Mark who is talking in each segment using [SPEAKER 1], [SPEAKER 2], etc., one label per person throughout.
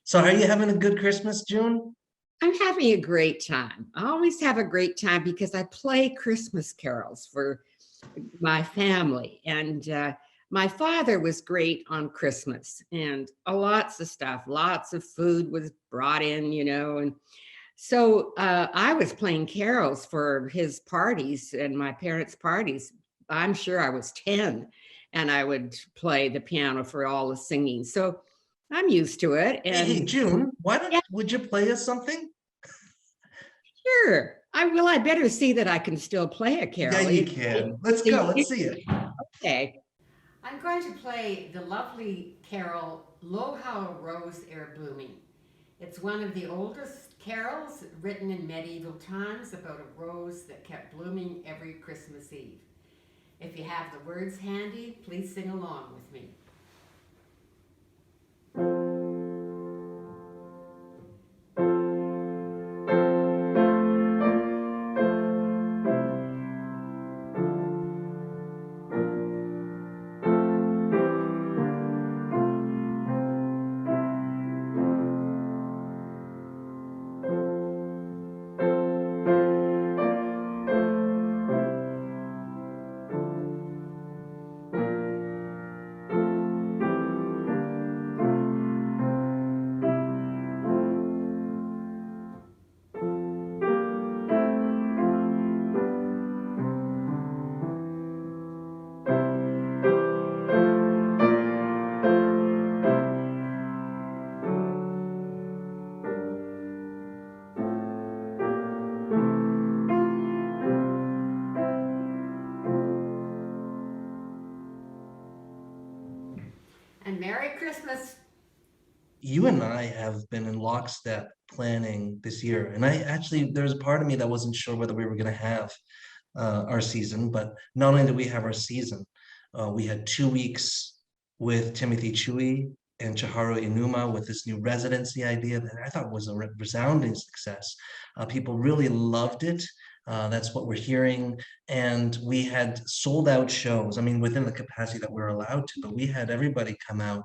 [SPEAKER 1] So are you having a good Christmas, June?
[SPEAKER 2] I'm having a great time. I always have a great time because I play Christmas carols for my family. And my father was great on Christmas and lots of stuff, lots of food was brought in, and so I was playing carols for his parties and my parents' parties. I'm sure I was 10 and I would play the piano for all the singing. So I'm used to it.
[SPEAKER 1] Hey,
[SPEAKER 2] And
[SPEAKER 1] June,
[SPEAKER 2] yeah,
[SPEAKER 1] would you play us something?
[SPEAKER 2] sure. I better see that I can still play a
[SPEAKER 1] Yeah,
[SPEAKER 2] carol.
[SPEAKER 1] you can. Let's go. Let's see it.
[SPEAKER 2] Okay. I'm going to play the lovely carol, Lo How a Rose Ere Blooming. It's one of the oldest carols written in medieval times about a rose that kept blooming every Christmas Eve. If you have the words handy, please sing along with me. And Merry Christmas.
[SPEAKER 1] You and I have been in lockstep planning this year. And there's a part of me that wasn't sure whether we were going to have our season, but not only did we have our season, we had 2 weeks with Timothy Chui and Chiharu Inuma with this new residency idea that I thought was a resounding success. People really loved it. That's what we're hearing. And we had sold out shows. I mean, within the capacity that we're allowed to, but we had everybody come out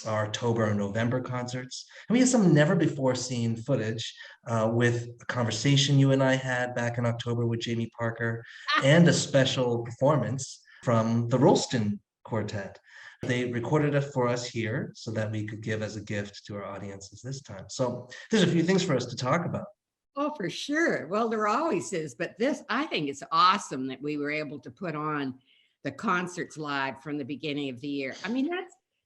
[SPEAKER 1] our October and November concerts. And we had some never before seen footage with a conversation you and I had back in October with Jamie Parker and a special performance from the Rolston Quartet. They recorded it for us here so that we could give as a gift to our audiences this time. So there's a few things for us to talk about.
[SPEAKER 2] Oh, for sure. Well, there always is, but I think it's awesome that we were able to put on the concerts live from the beginning of the year. I mean,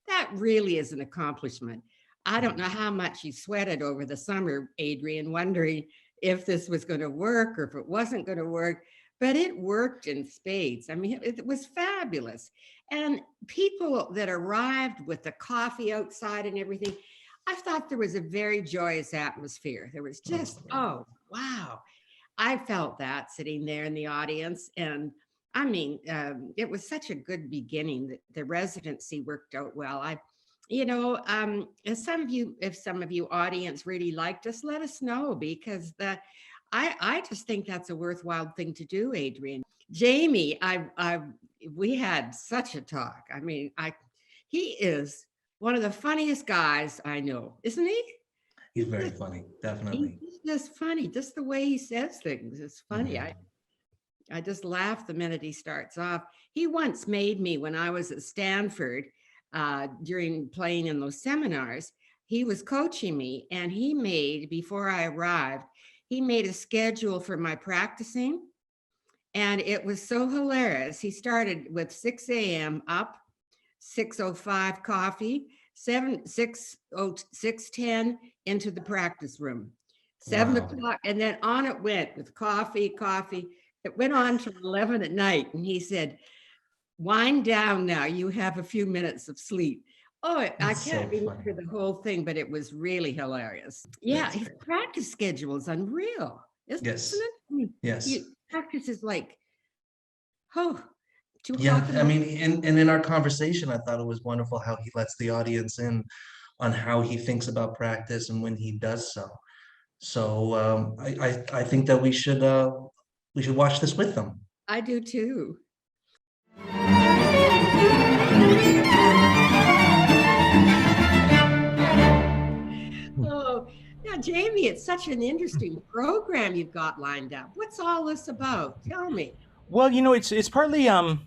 [SPEAKER 2] that really is an accomplishment. I don't know how much you sweated over the summer, Adrian, wondering if this was going to work or if it wasn't going to work, but it worked in spades. I mean, it was fabulous. And people that arrived with the coffee outside and everything, I thought there was a very joyous atmosphere. There was just, oh, wow. I felt that sitting there in the audience. And I mean, it was such a good beginning. The residency worked out well. If some of you audience really liked us, let us know, because I just think that's a worthwhile thing to do, Adrian. Jamie, we had such a talk. I mean, he is one of the funniest guys I know, isn't he?
[SPEAKER 1] He's very funny, definitely.
[SPEAKER 2] He's just funny. Just the way he says things is funny. Mm-hmm. I just laugh the minute he starts off. He once made me, when I was at Stanford, during playing in those seminars, he was coaching me, and before I arrived, he made a schedule for my practicing, and it was so hilarious. He started with 6 a.m. up, 6:05 coffee, 6:10 into the practice room, 7 o'clock, and then on it went with coffee. It went on till 11 at night, and he said, "Wind down now. You have a few minutes of sleep." Oh, I can't remember the whole thing, but it was really hilarious. Yeah, his practice schedule is unreal, isn't it? I mean,
[SPEAKER 1] yes.
[SPEAKER 2] Practice is like,
[SPEAKER 1] yeah. I mean, and in our conversation, I thought it was wonderful how he lets the audience in on how he thinks about practice and when he does so. So I think that we should watch this with them.
[SPEAKER 2] I do too. Yeah, Jamie, it's such an interesting program you've got lined up. What's all this about? Tell me.
[SPEAKER 3] Well, it's partly I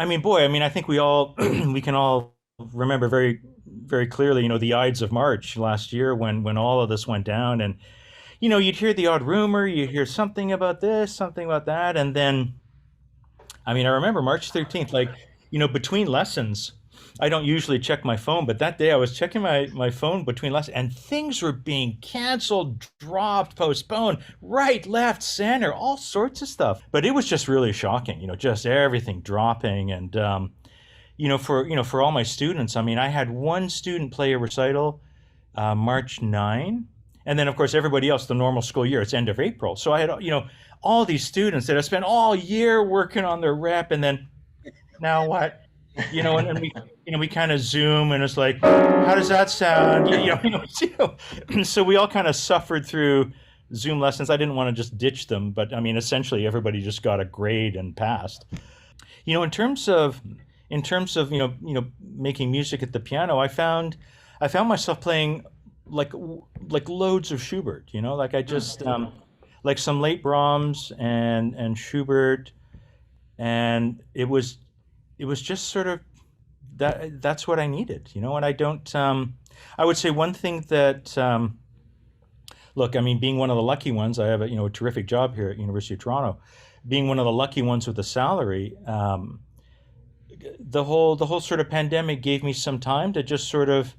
[SPEAKER 3] mean, boy, I mean, I think we all we can all remember very very clearly, the Ides of March last year when all of this went down, and you'd hear the odd rumor, you'd hear something about this, something about that, and then I mean, I remember March 13th, like, between lessons, I don't usually check my phone, but that day I was checking my phone between lessons and things were being canceled, dropped, postponed, right, left, center, all sorts of stuff. But it was just really shocking, just everything dropping. And, for all my students, I mean, I had one student play a recital March 9. And then, of course, everybody else, the normal school year, it's end of April. So I had, all these students that have spent all year working on their rep, and then now what? And we kind of Zoom, and it's like, how does that sound? So we all kind of suffered through Zoom lessons. I didn't want to just ditch them, but I mean, essentially, everybody just got a grade and passed. In terms of making music at the piano, I found myself playing like loads of Schubert. Like I just like some late Brahms and Schubert, and it was just sort of that's what I needed, and I don't I would say one thing that look, I mean, being one of the lucky ones, I have a terrific job here at University of Toronto. Being one of the lucky ones with a salary, the whole sort of pandemic gave me some time to just sort of,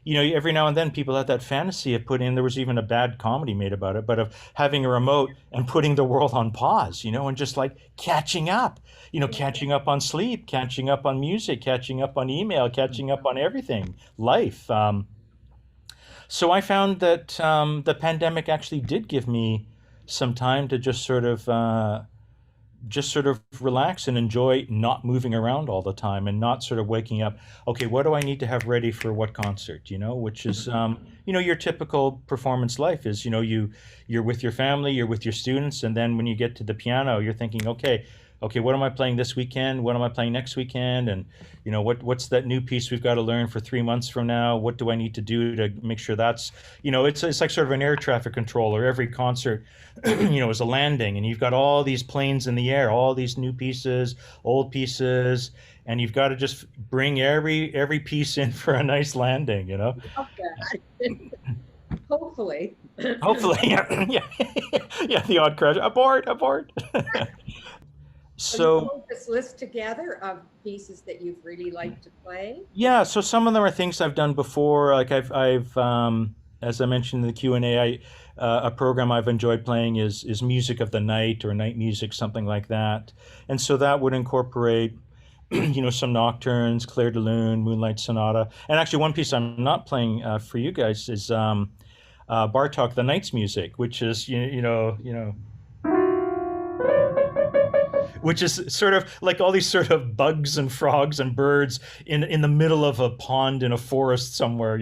[SPEAKER 3] every now and then people had that fantasy of putting, there was even a bad comedy made about it, but of having a remote and putting the world on pause, and just like catching up, catching up on sleep, catching up on music, catching up on email, catching up on everything, life. So I found that the pandemic actually did give me some time to just sort of relax and enjoy not moving around all the time and not sort of waking up, okay, what do I need to have ready for what concert, which is, your typical performance life is, you're with your family, you're with your students. And then when you get to the piano, you're thinking, okay, what am I playing this weekend? What am I playing next weekend? And, what's that new piece we've got to learn for 3 months from now? What do I need to do to make sure that's, it's like sort of an air traffic controller. Every concert, is a landing, and you've got all these planes in the air, all these new pieces, old pieces, and you've got to just bring every piece in for a nice landing,
[SPEAKER 2] Okay. Hopefully.
[SPEAKER 3] Hopefully, yeah, the odd crash, abort.
[SPEAKER 2] So you put this list together of pieces that you've really liked to play?
[SPEAKER 3] Yeah, so some of them are things I've done before. Like I've as I mentioned in the Q&A, a program I've enjoyed playing is Music of the Night or Night Music, something like that. And so that would incorporate, some nocturnes, Clair de Lune, Moonlight Sonata. And actually one piece I'm not playing for you guys is Bartók, the Night's Music, which is, which is sort of like all these sort of bugs and frogs and birds in the middle of a pond in a forest somewhere,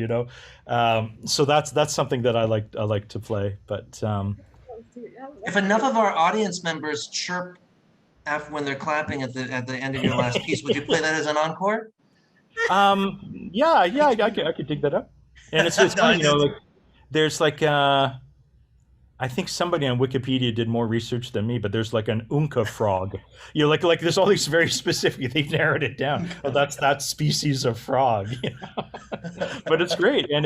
[SPEAKER 3] So that's something that I like to play. But
[SPEAKER 1] if enough of our audience members chirp after when they're clapping at the end of your last piece, would you play that as an encore?
[SPEAKER 3] Yeah, I could dig that up. And it's funny, like there's like I think somebody on Wikipedia did more research than me, but there's like an Unca frog. Like there's all these very specific, they've narrowed it down. Well, that's that species of frog. But it's great. And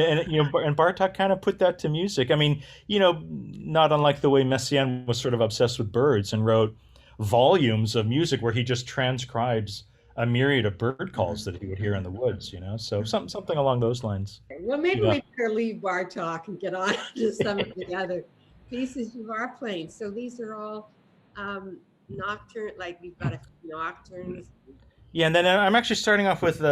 [SPEAKER 3] Bartók kind of put that to music. I mean, not unlike the way Messiaen was sort of obsessed with birds and wrote volumes of music where he just transcribes a myriad of bird calls that he would hear in the woods, So something along those lines.
[SPEAKER 2] Well, maybe we better leave Bartók and get on to some of the other pieces you are playing. So these are all nocturne, like we've got a nocturnes.
[SPEAKER 3] Yeah, and then I'm actually starting off with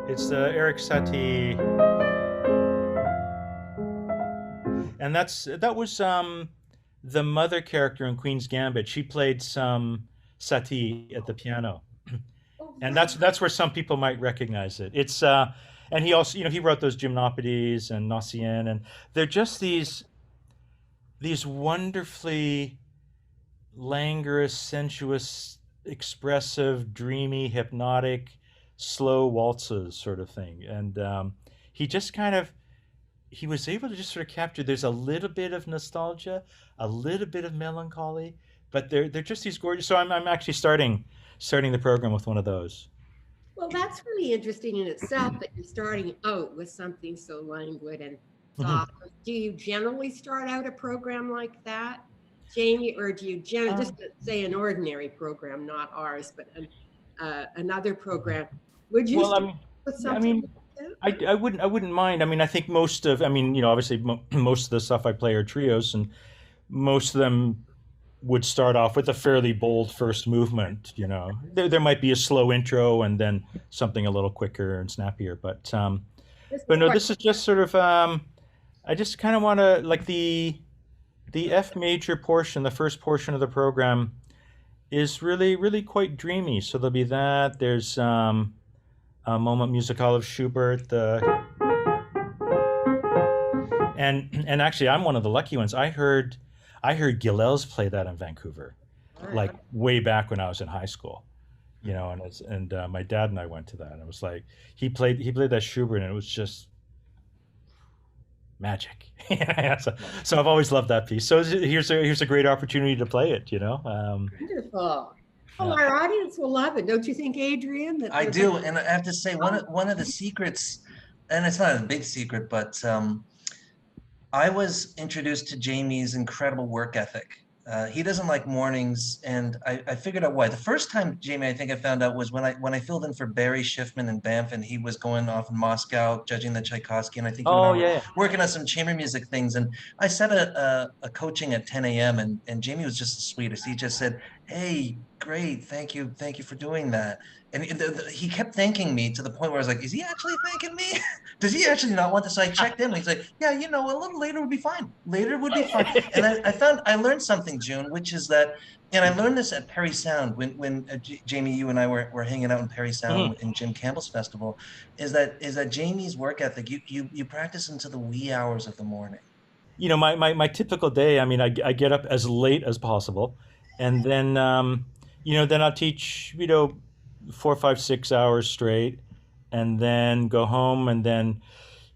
[SPEAKER 3] it's the Eric Satie, and that was the mother character in Queen's Gambit. She played some Satie at the piano, and that's where some people might recognize it. It's and he also, he wrote those Gymnopodes and Gnossienne, and they're just these wonderfully languorous, sensuous, expressive, dreamy, hypnotic slow waltzes sort of thing. And he just kind of he was able to just sort of capture. There's a little bit of nostalgia, a little bit of melancholy, but they're just these gorgeous. So I'm actually starting the program with one of those.
[SPEAKER 2] Well, that's really interesting in itself that you're starting out with something so languid and
[SPEAKER 3] Mhm.
[SPEAKER 2] soft. Do you generally start out a program like that, Jamie, or do you generally just say an ordinary program, not ours, but another program? Would you
[SPEAKER 3] Well,
[SPEAKER 2] start with
[SPEAKER 3] I
[SPEAKER 2] something
[SPEAKER 3] mean,
[SPEAKER 2] like that?
[SPEAKER 3] I wouldn't mind. I mean, I think most of, I mean, obviously most of the stuff I play are trios, and most of them would start off with a fairly bold first movement. There might be a slow intro and then something a little quicker and snappier.
[SPEAKER 2] This is
[SPEAKER 3] But no,
[SPEAKER 2] quite
[SPEAKER 3] this is just sort of, I just kind of want to like the F major portion, the first portion of the program is really quite dreamy. So there'll be that. There's a moment musical of Schubert, the and actually I'm one of the lucky ones. I heard Gilels play that in Vancouver, like way back when I was in high school, and my dad and I went to that, and it was like he played that Schubert, and it was just magic. Yeah, so I've always loved that piece. So here's a great opportunity to play it.
[SPEAKER 2] wonderful. Well,
[SPEAKER 3] Yeah.
[SPEAKER 2] our audience will love it, don't you think, Adrian?
[SPEAKER 1] I do, and I have to say one of the secrets, and it's not a big secret, but I was introduced to Jamie's incredible work ethic. He doesn't like mornings, and I figured out why. The first time, Jamie, I think I found out was when I filled in for Barry Schiffman in Banff, and he was going off in Moscow judging the Tchaikovsky, and I think you and I
[SPEAKER 3] Oh
[SPEAKER 1] were
[SPEAKER 3] yeah.
[SPEAKER 1] working on some chamber music things, and I set a coaching at 10 a.m. and Jamie was just the sweetest. He just said, "Hey, great, thank you for doing that." And he kept thanking me to the point where I was like, "Is he actually thanking me? Does he actually not want this?" So I checked in. And he's like, "Yeah, a little later would be fine. Later would be fine." And I learned something, June, which is that, and I learned this at Perry Sound when Jamie, you and I were hanging out in Perry
[SPEAKER 3] Mhm.
[SPEAKER 1] Sound in Jim Campbell's festival, is that Jamie's work ethic. You practice into the wee hours of the morning.
[SPEAKER 3] My typical day, I mean, I get up as late as possible, and then I'll teach 4, 5, 6 hours straight, and then go home, and then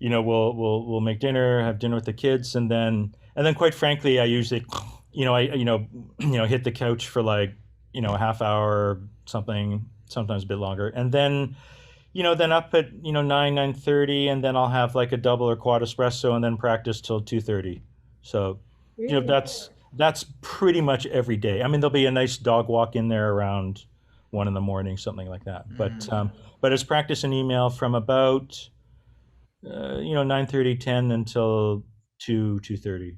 [SPEAKER 3] we'll make dinner, have dinner with the kids, and then quite frankly, I usually hit the couch for like a half hour, something, sometimes a bit longer, and then up at 9:30, and then I'll have like a double or quad espresso, and then practice till 2:30. So
[SPEAKER 2] Really?
[SPEAKER 3] that's pretty much every day. I mean, there'll be a nice dog walk in there around 1 in the morning, something like that. But it's practice and email from about 9:30, 10 until 2:30.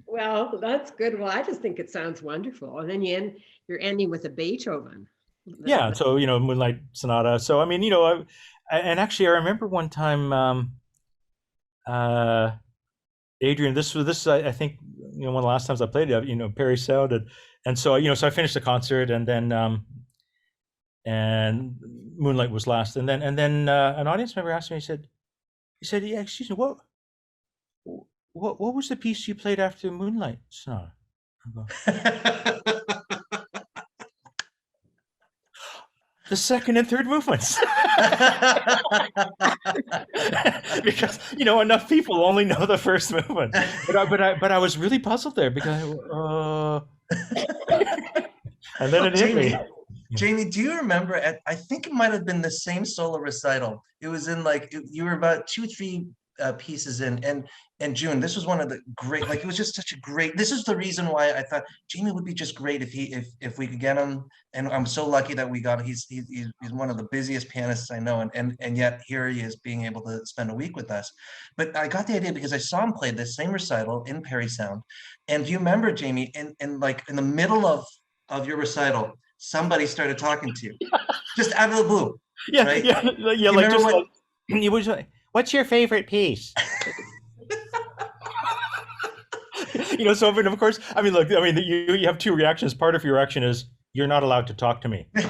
[SPEAKER 2] Well, that's good. Well, I just think it sounds wonderful. And then you're ending with a Beethoven.
[SPEAKER 3] Yeah, so Moonlight Sonata. So I mean, and actually I remember one time, uh, Adrian. This I think one of the last times I played it. Perry Sound, and so so I finished the concert, and Moonlight was last, and then an audience member asked me. He said, "Yeah, excuse me, what was the piece you played after Moonlight Sonata?" I go, the second and third movements. Because enough people only know the first movement, but I was really puzzled there because and then it hit me.
[SPEAKER 1] Jamie, do you remember I think it might have been the same solo recital. It was in like you were about 2, 3 pieces in, and June, this was one of the great, like it was just such a great, this is the reason why I thought Jamie would be just great if we could get him. And I'm so lucky that we got him. He's one of the busiest pianists I know, and yet here he is being able to spend a week with us. But I got the idea because I saw him play this same recital in Perry Sound. And do you remember, Jamie, in like in the middle of your recital, somebody started talking to you just out of the blue,
[SPEAKER 3] Yeah,
[SPEAKER 1] right?
[SPEAKER 3] yeah, yeah.
[SPEAKER 1] You
[SPEAKER 3] Like
[SPEAKER 1] remember
[SPEAKER 3] just
[SPEAKER 1] what?
[SPEAKER 3] like it was like, what's your favorite piece? So of course, I mean, look, I mean, you have two reactions. Part of your reaction is you're not allowed to talk to me, and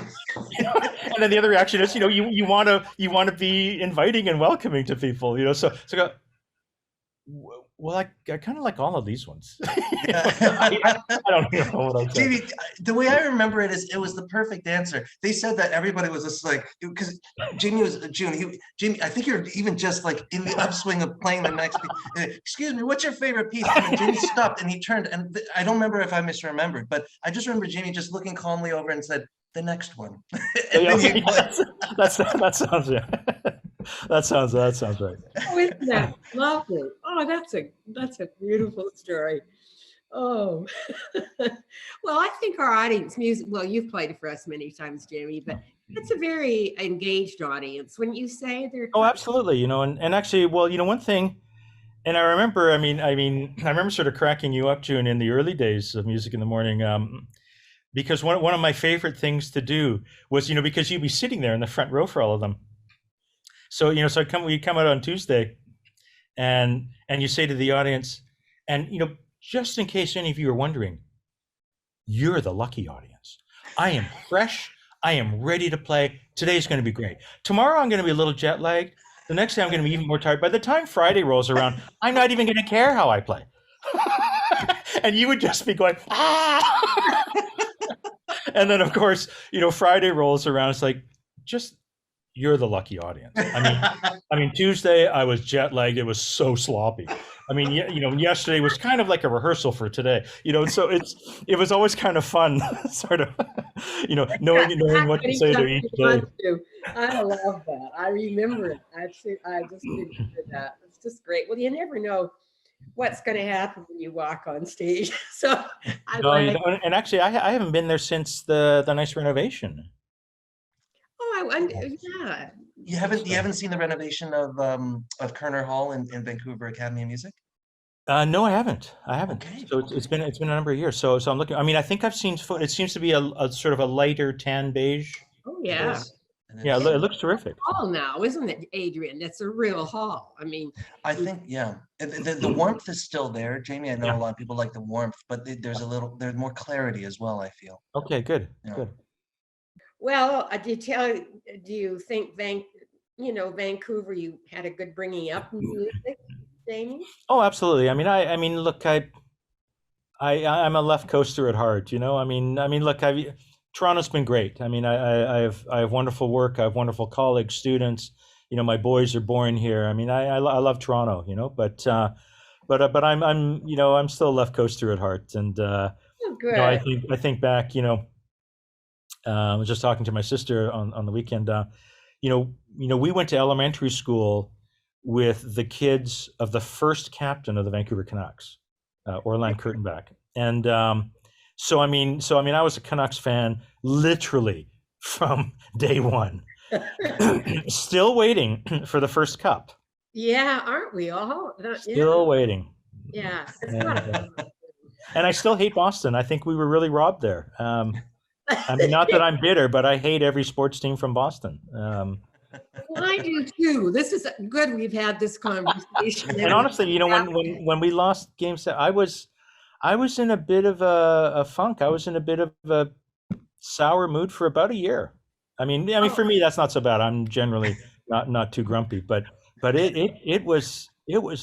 [SPEAKER 3] then the other reaction is you want to be inviting and welcoming to people. So go. Well, I kind of like all of these ones.
[SPEAKER 1] Yeah.
[SPEAKER 3] I don't know what I'm saying.
[SPEAKER 1] Jamie, the way I remember it is it was the perfect answer. They said that everybody was just like, because Jamie was June. Jamie, I think you're even just like in the upswing of playing the next piece. Excuse me, what's your favorite piece? And then Jamie stopped and he turned, and I don't remember if I misremembered, but I just remember Jamie just looking calmly over and said, "The next one." And then you
[SPEAKER 3] That sounds yeah. That sounds right.
[SPEAKER 2] Oh, isn't that lovely? Oh, that's a beautiful story. Oh, well, I think our audience music, well, you've played for us many times, Jamie, but it's a very engaged audience. Wouldn't you say they're
[SPEAKER 3] Oh, absolutely. You know, and actually, well, you know, one thing, and I remember, I remember sort of cracking you up, June, in the early days of Music in the Morning, because one of my favorite things to do was, you know, because you'd be sitting there in the front row for all of them. So, you know, so we come out on Tuesday, and you say to the audience, and you know, just in case any of you are wondering, you're the lucky audience. I am fresh. I am ready to play. Today's going to be great. Tomorrow I'm going to be a little jet lagged. The next day I'm going to be even more tired. By the time Friday rolls around, I'm not even going to care how I play. And you would just be going, ah. And then of course, you know, Friday rolls around. It's like, just, you're the lucky audience. I mean, Tuesday I was jet lagged. It was so sloppy. I mean, you know, yesterday was kind of like a rehearsal for today, you know, so it was always kind of fun, sort of, you know, knowing what to say to each day.
[SPEAKER 2] I love that. I remember it. I just remember that. It's just great. Well, you never know what's going to happen when you walk on stage. So
[SPEAKER 3] No, you don't. And actually, I haven't been there since the nice renovation.
[SPEAKER 2] Oh, I wonder. Yeah.
[SPEAKER 1] You haven't seen the renovation of Kerner Hall in Vancouver Academy of Music?
[SPEAKER 3] No, I haven't. I haven't.
[SPEAKER 1] Okay.
[SPEAKER 3] So it's been a number of years. So I'm looking. I mean, I think I've seen foot. It seems to be a sort of a lighter tan beige.
[SPEAKER 2] Oh,
[SPEAKER 1] It
[SPEAKER 2] yeah.
[SPEAKER 1] is. And
[SPEAKER 3] Yeah,
[SPEAKER 1] it's-
[SPEAKER 3] it looks terrific.
[SPEAKER 2] Hall now, isn't it, Adrian? That's a real hall. I mean,
[SPEAKER 1] I think, yeah. And the warmth is still there, Jamie. I know
[SPEAKER 3] Yeah.
[SPEAKER 1] a lot of people like the warmth, but there's more clarity as well, I feel.
[SPEAKER 3] Okay, good,
[SPEAKER 1] Yeah.
[SPEAKER 3] good.
[SPEAKER 2] well, do you think Vancouver, you had a good bringing up in music, Jamie?
[SPEAKER 3] Oh, absolutely. I mean, look, I'm a left coaster at heart. You know, I mean, look, Toronto's been great. I mean, I have wonderful work. I have wonderful colleagues, students. You know, my boys are born here. I mean, I love Toronto. You know, but I'm still a left coaster at heart. And
[SPEAKER 2] Oh,
[SPEAKER 3] you know,
[SPEAKER 2] good.
[SPEAKER 3] I think back. You know, I was just talking to my sister on the weekend. You know, we went to elementary school with the kids of the first captain of the Vancouver Canucks, Orland Kurtenbach. And so I mean, I was a Canucks fan literally from day one. Still waiting for the first cup.
[SPEAKER 2] Yeah, aren't we all?
[SPEAKER 3] Still waiting.
[SPEAKER 2] Yeah, it's not
[SPEAKER 3] And I still hate Boston. I think we were really robbed there. I mean, not that I'm bitter, but I hate every sports team from Boston.
[SPEAKER 2] Well, I do too. This is good. We've had this conversation.
[SPEAKER 3] And honestly, you know, when we lost Game 7, I was in a bit of a funk. I was in a bit of a sour mood for about a year. I mean, for me, that's not so bad. I'm generally not too grumpy, but it was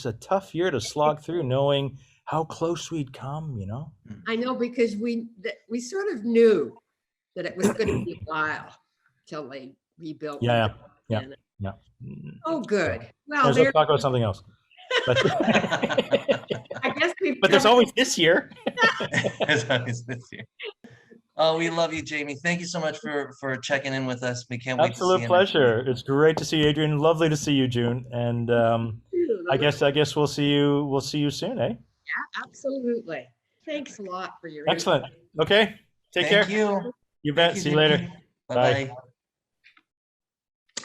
[SPEAKER 3] a tough year to slog through, knowing how close we'd come. You know.
[SPEAKER 2] I know, because we sort of knew that it was going to be a while till they rebuilt.
[SPEAKER 3] Yeah.
[SPEAKER 2] Oh, good. Well,
[SPEAKER 3] Let's talk about something else. But,
[SPEAKER 2] I guess
[SPEAKER 3] but there's always this year.
[SPEAKER 1] There's always this year. Oh, we love you, Jamie. Thank you so much for checking in with us. We can't wait to see you.
[SPEAKER 3] Absolute pleasure. It's great to see you, Adrian. Lovely to see you, June. And I guess we'll see you soon, eh?
[SPEAKER 2] Yeah, absolutely. Thanks a lot for your
[SPEAKER 3] Excellent. Okay. Take care.
[SPEAKER 1] Thank you.
[SPEAKER 3] You bet. See you later.
[SPEAKER 1] Bye-bye.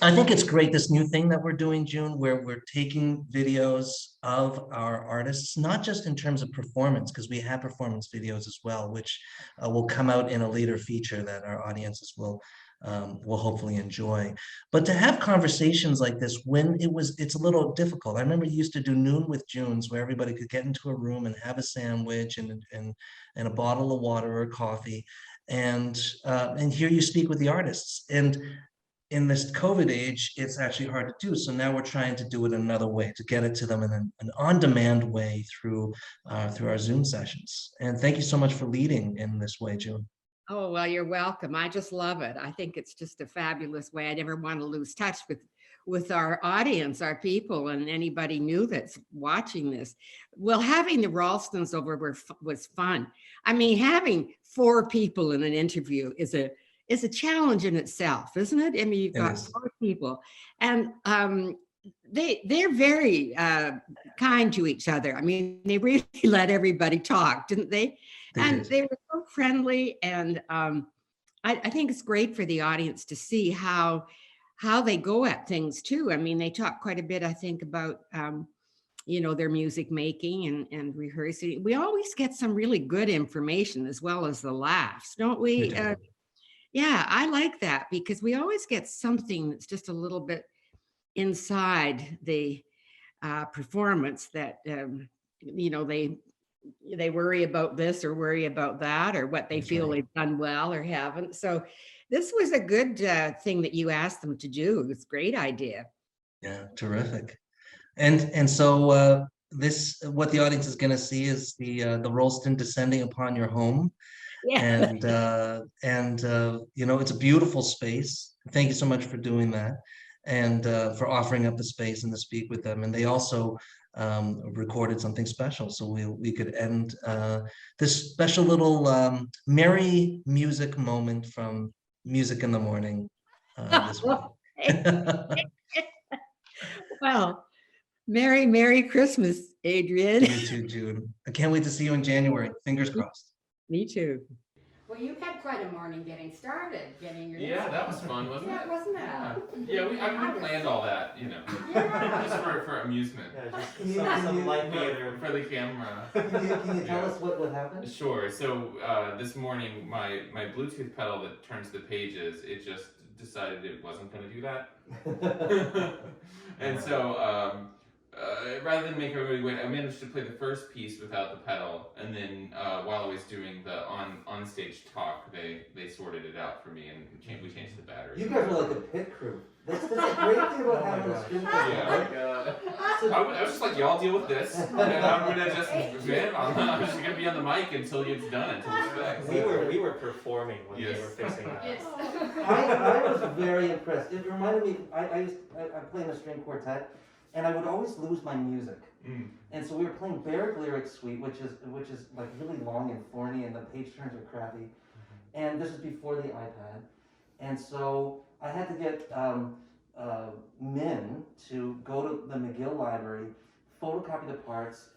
[SPEAKER 1] I think it's great, this new thing that we're doing, June, where we're taking videos of our artists, not just in terms of performance, because we have performance videos as well, which will come out in a later feature that our audiences will hopefully enjoy. But to have conversations like this when it's a little difficult. I remember you used to do Noon with Junes, where everybody could get into a room and have a sandwich and a bottle of water or coffee, and here you speak with the artists. And in this COVID age, it's actually hard to do. So now we're trying to do it another way, to get it to them in an on-demand way through our Zoom sessions. And thank you so much for leading in this way, June.
[SPEAKER 2] Oh, well, you're welcome. I just love it. I think it's just a fabulous way. I never want to lose touch with our audience, our people, and anybody new that's watching this. Well, having the Rolstons over was fun. I mean, having 4 people in an interview is a challenge in itself, isn't it? I mean, you've got 4 people, and they're very kind to each other. I mean, they really let everybody talk, didn't they? They were so friendly, and I think it's great for the audience to see how they go at things too. I mean, they talk quite a bit, I think, about their music making and rehearsing. We always get some really good information as well as the laughs, don't we? Yeah, I like that, because we always get something that's just a little bit inside the performance that they worry about this or worry about that, or what they feel they've done well or haven't. So this was a good thing that you asked them to do. It's a great idea.
[SPEAKER 1] Yeah, terrific. And so this, what the audience is going to see is the Rolston descending upon your home.
[SPEAKER 2] Yeah.
[SPEAKER 1] And it's a beautiful space. Thank you so much for doing that, and for offering up the space and to speak with them. And they also recorded something special, so we could end this special little merry music moment from Music in the Morning this week.
[SPEAKER 2] Well, Merry Christmas, Adrian.
[SPEAKER 1] You too, June. I can't wait to see you in January. Fingers crossed.
[SPEAKER 2] Me too. Well, you had quite a morning getting started, getting your
[SPEAKER 4] that was fun, wasn't it?
[SPEAKER 2] Yeah, wasn't it?
[SPEAKER 4] Yeah, we planned all that, just for amusement.
[SPEAKER 5] Yeah, just some light theater
[SPEAKER 4] for the camera.
[SPEAKER 5] Can you tell us what happened?
[SPEAKER 4] Sure. So this morning, my Bluetooth pedal that turns the pages, it just decided it wasn't going to do that. And so rather than make everybody wait, I managed to play the first piece without the pedal, and then while I was doing the on stage talk, they sorted it out for me, and we changed the battery.
[SPEAKER 5] You guys are like a pit crew. That's a great thing about having a string quartet.
[SPEAKER 4] Yeah. I was just like, y'all deal with this, and I'm gonna just I'm just gonna be on the mic until it's done, until it's fixed.
[SPEAKER 6] We were performing when they were fixing that.
[SPEAKER 5] I was very impressed. It reminded me. I play in a string quartet, and I would always lose my music. And so we were playing Barrack Lyric Suite, which is like really long and thorny, and the page turns are crappy. And this is before the iPad, and so I had to get Min to go to the McGill Library, photocopy the parts,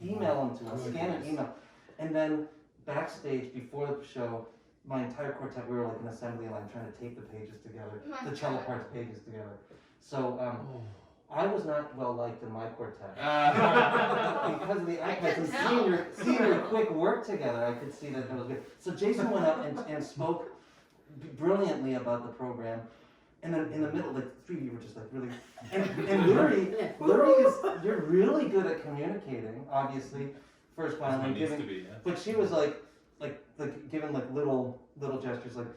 [SPEAKER 5] email them to us, scan and email, and then backstage before the show, my entire quartet, we were like an assembly line trying to tape the pages together, the cello parts pages together. So I was not well liked in my quartet because of the iPads and seeing your quick work together. I could see that was good. So Jason went up and spoke brilliantly about the program, and then in the middle, like the 3 of you were just like really. And Lurie is you're really good at communicating. Obviously, first violin giving, but she was like giving like little gestures like.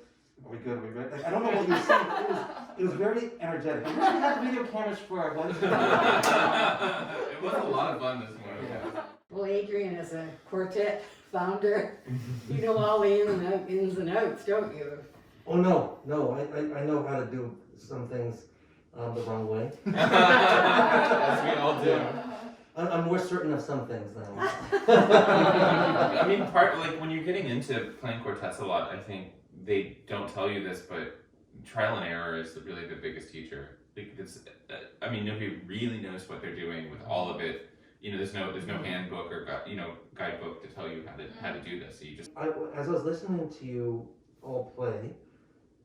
[SPEAKER 5] Are we good? Are we good? Like, I don't know what you were saying, but it was very energetic. I wish we had video cameras for our Wednesday.
[SPEAKER 4] It was a lot of fun this morning.
[SPEAKER 2] Yeah. Well, Adrian is a quartet founder. You know all the ins and outs, don't you?
[SPEAKER 5] Oh no, I know how to do some things the wrong way.
[SPEAKER 4] As we all do.
[SPEAKER 5] I'm more certain of some things now.
[SPEAKER 4] I mean, like when you're getting into playing quartets a lot, I think they don't tell you this, but trial and error is really the biggest teacher. Because nobody really knows what they're doing with all of it. There's no handbook or guidebook to tell you how to do this. So you just.
[SPEAKER 5] As I was listening to you all play,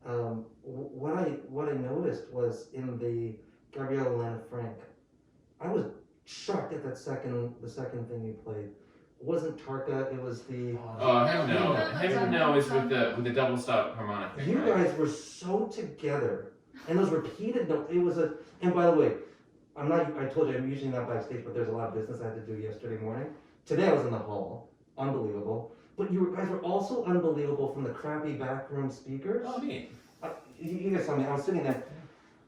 [SPEAKER 5] what I noticed was in the Gabrielle Elena Frank, I was shocked at the second thing you played. It wasn't Tarka, it was the...
[SPEAKER 4] Him no is with the double stop harmonic thing.
[SPEAKER 5] You guys were so together, and those repeated notes, it was a... And by the way, I told you I'm usually not backstage, but there's a lot of business I had to do yesterday morning. Today I was in the hall, unbelievable. But you guys were also unbelievable from the crappy backroom speakers.
[SPEAKER 4] Oh, neat.
[SPEAKER 5] you guys saw me, I was sitting there,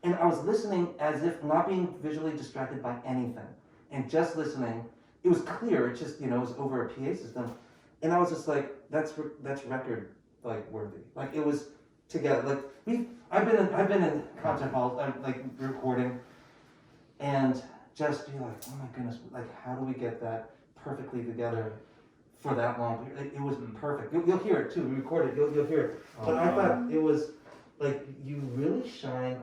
[SPEAKER 5] and I was listening as if not being visually distracted by anything, and just listening. It was clear, it just, it was over a PA system, and I was just like, that's record, like, worthy. Like, it was together, like, I've been in concert halls, like, recording, and just be like, oh my goodness, like, how do we get that perfectly together for that long? It was perfect. You'll hear it too. We recorded it. You'll hear it. But I thought it was like you really shine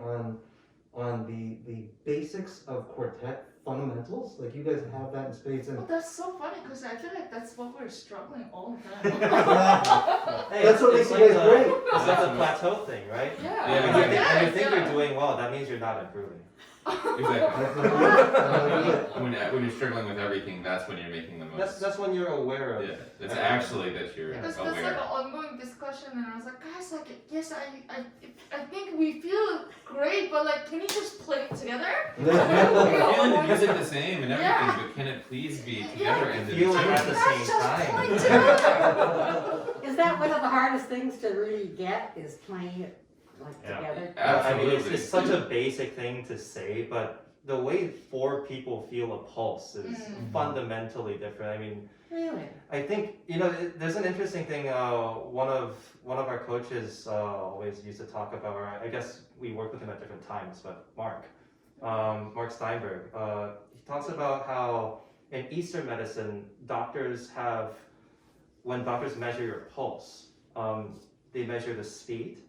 [SPEAKER 5] on the basics of quartet fundamentals. Like you guys have that in spades. And
[SPEAKER 7] Well, that's so funny because I feel like that's what we're struggling all the time.
[SPEAKER 6] Hey,
[SPEAKER 5] that's what makes you guys great.
[SPEAKER 6] It's like a plateau thing, right?
[SPEAKER 7] Yeah.
[SPEAKER 4] Yeah,
[SPEAKER 6] When you think you're doing well, that means you're not improving.
[SPEAKER 4] Exactly.
[SPEAKER 5] Yeah.
[SPEAKER 4] When you're struggling with everything, that's when you're making the most.
[SPEAKER 6] That's when you're aware of.
[SPEAKER 4] Yeah, it's actually that you're
[SPEAKER 7] Because that's like
[SPEAKER 4] aware.
[SPEAKER 7] an ongoing discussion, and I was like, guys, like, yes, I think we feel great, but like, can you just play it together?
[SPEAKER 4] We're feeling the music the same and everything,
[SPEAKER 7] Yeah.
[SPEAKER 4] but can it please be together
[SPEAKER 7] Yeah.
[SPEAKER 4] and
[SPEAKER 6] Feel it at the
[SPEAKER 7] Guys,
[SPEAKER 6] same
[SPEAKER 7] just
[SPEAKER 6] time.
[SPEAKER 7] play together.
[SPEAKER 8] Is that one of the hardest things to really get, is playing it like
[SPEAKER 6] Yeah.
[SPEAKER 8] together?
[SPEAKER 6] I mean,
[SPEAKER 4] Absolutely.
[SPEAKER 6] it's such a basic thing to say, but the way four people feel a pulse is fundamentally different. I mean,
[SPEAKER 8] Really?
[SPEAKER 6] I think there's an interesting thing. One of our coaches always used to talk about, or I guess we work with him at different times. But Mark Steinberg, he talks about how in Eastern medicine, when doctors measure your pulse, they measure the speed,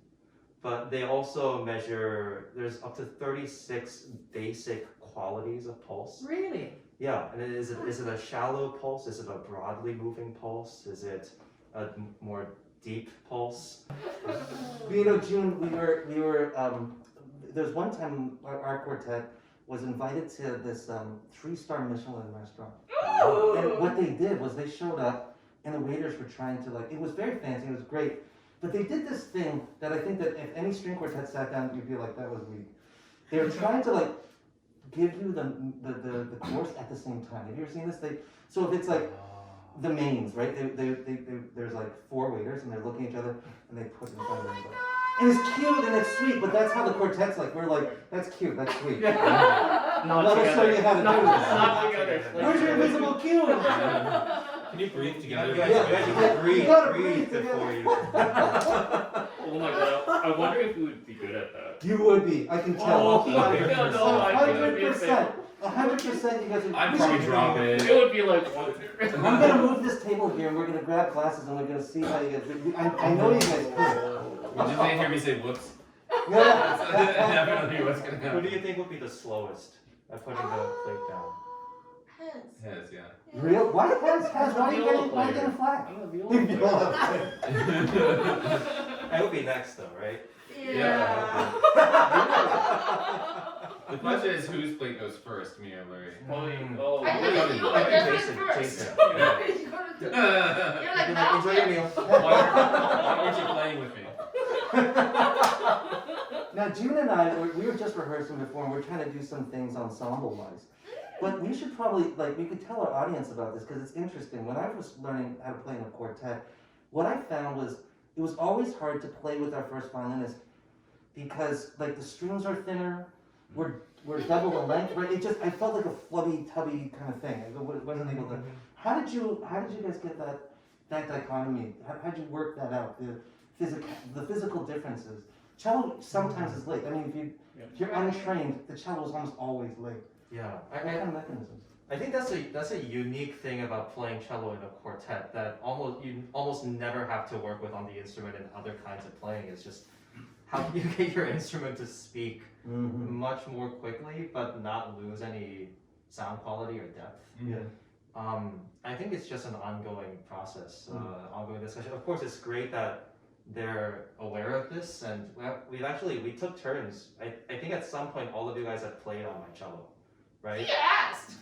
[SPEAKER 6] but they also measure. There's up to 36 basic qualities of pulse.
[SPEAKER 8] Really?
[SPEAKER 6] Yeah, and is it a shallow pulse? Is it a broadly moving pulse? Is it a more deep pulse?
[SPEAKER 5] June, we were there's one time our quartet was invited to this 3-star Michelin restaurant. And what they did was they showed up and the waiters were trying to it was very fancy, it was great. But they did this thing that I think that if any string quartet sat down, you'd be like, that was weak. They were trying to give you the course at the same time. Have you ever seen this? So if it's the mains, right? There's 4 waiters and they're looking at each other and they put it in front of them. And it's cute and it's sweet, but that's how the quartet's like. We're like, that's cute, that's sweet. Let us show you how to do this.
[SPEAKER 6] Not together.
[SPEAKER 5] Where's your invisible cue?
[SPEAKER 4] Can you breathe together?
[SPEAKER 6] You gotta breathe.
[SPEAKER 5] You gotta
[SPEAKER 6] Breathe
[SPEAKER 5] breathe
[SPEAKER 6] before you.
[SPEAKER 9] Oh my god, I wonder if we would be good at that.
[SPEAKER 5] You would be, I can tell.
[SPEAKER 9] Oh my god, no, I think it would be a fail.
[SPEAKER 5] 100% you guys would.
[SPEAKER 4] I'd
[SPEAKER 5] we
[SPEAKER 4] probably
[SPEAKER 5] should-
[SPEAKER 4] drop it.
[SPEAKER 9] It would be like one.
[SPEAKER 5] I'm gonna move this table here and we're gonna grab glasses and we're gonna see how you guys. I know you guys could.
[SPEAKER 4] Did they hear me say whoops?
[SPEAKER 5] Yeah.
[SPEAKER 4] That's definitely what's gonna
[SPEAKER 6] Who
[SPEAKER 4] happen.
[SPEAKER 6] do you think would be the slowest at putting the plate down?
[SPEAKER 7] Heads.
[SPEAKER 4] Yes, yeah.
[SPEAKER 5] Real? Why has? Why are you getting flack?
[SPEAKER 9] I'm a viola player.
[SPEAKER 6] I would be next though, right?
[SPEAKER 7] Yeah.
[SPEAKER 4] The question is whose plate goes first, me or Larry?
[SPEAKER 9] Probably, oh,
[SPEAKER 7] I think you
[SPEAKER 6] I
[SPEAKER 7] were
[SPEAKER 6] think
[SPEAKER 7] definitely first.
[SPEAKER 6] Jason.
[SPEAKER 4] Yeah.
[SPEAKER 7] You're gonna do-
[SPEAKER 4] Why
[SPEAKER 7] You're like, now?
[SPEAKER 6] Enjoy your meal.
[SPEAKER 4] aren't you playing with me?
[SPEAKER 5] Now June and I, we were just rehearsing before, and we're trying to do some things ensemble-wise. But we should probably, we could tell our audience about this because it's interesting. When I was learning how to play in a quartet, what I found was it was always hard to play with our first violinist because the strings are thinner, we're double the length, right? I felt like a flubby, tubby kind of thing. I wasn't able to. How did you guys get that dichotomy? How did you work that out? The physical differences. Cello sometimes is late. I mean, if you're untrained, the cello is almost always late.
[SPEAKER 6] Yeah.
[SPEAKER 5] What kind of mechanisms?
[SPEAKER 6] I think that's a unique thing about playing cello in a quartet that you almost never have to work with on the instrument in other kinds of playing. It's just how can you get your instrument to speak much more quickly but not lose any sound quality or depth.
[SPEAKER 5] Yeah.
[SPEAKER 6] I think it's just an ongoing process, ongoing discussion. Of course, it's great that they're aware of this, and we took turns. I think at some point all of you guys have played on my cello, right?
[SPEAKER 7] He asked.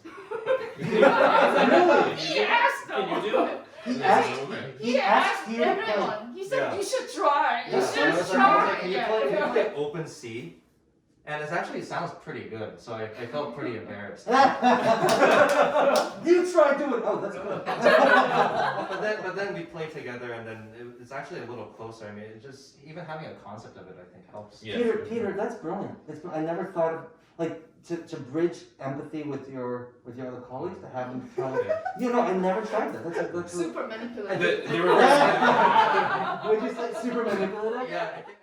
[SPEAKER 5] Really?
[SPEAKER 7] He asked though.
[SPEAKER 4] Can you do it?
[SPEAKER 7] He asked
[SPEAKER 5] you to play.
[SPEAKER 7] everyone. He said
[SPEAKER 6] Yeah.
[SPEAKER 7] you should try. You
[SPEAKER 5] Yeah.
[SPEAKER 6] I
[SPEAKER 7] should
[SPEAKER 6] was
[SPEAKER 7] try.
[SPEAKER 6] like, can you play open C? And it sounds pretty good, so I felt pretty embarrassed.
[SPEAKER 5] You try doing. Oh, that's good.
[SPEAKER 6] but then we played together, and then it's actually a little closer. I mean, it just even having a concept of it, I think, helps.
[SPEAKER 4] Yeah.
[SPEAKER 5] Peter, that's brilliant. I never thought of like to bridge empathy with your other colleagues to have them try. I never tried that. That's
[SPEAKER 7] Super manipulative.
[SPEAKER 4] They were
[SPEAKER 5] Would you say super manipulative?
[SPEAKER 6] Yeah, I think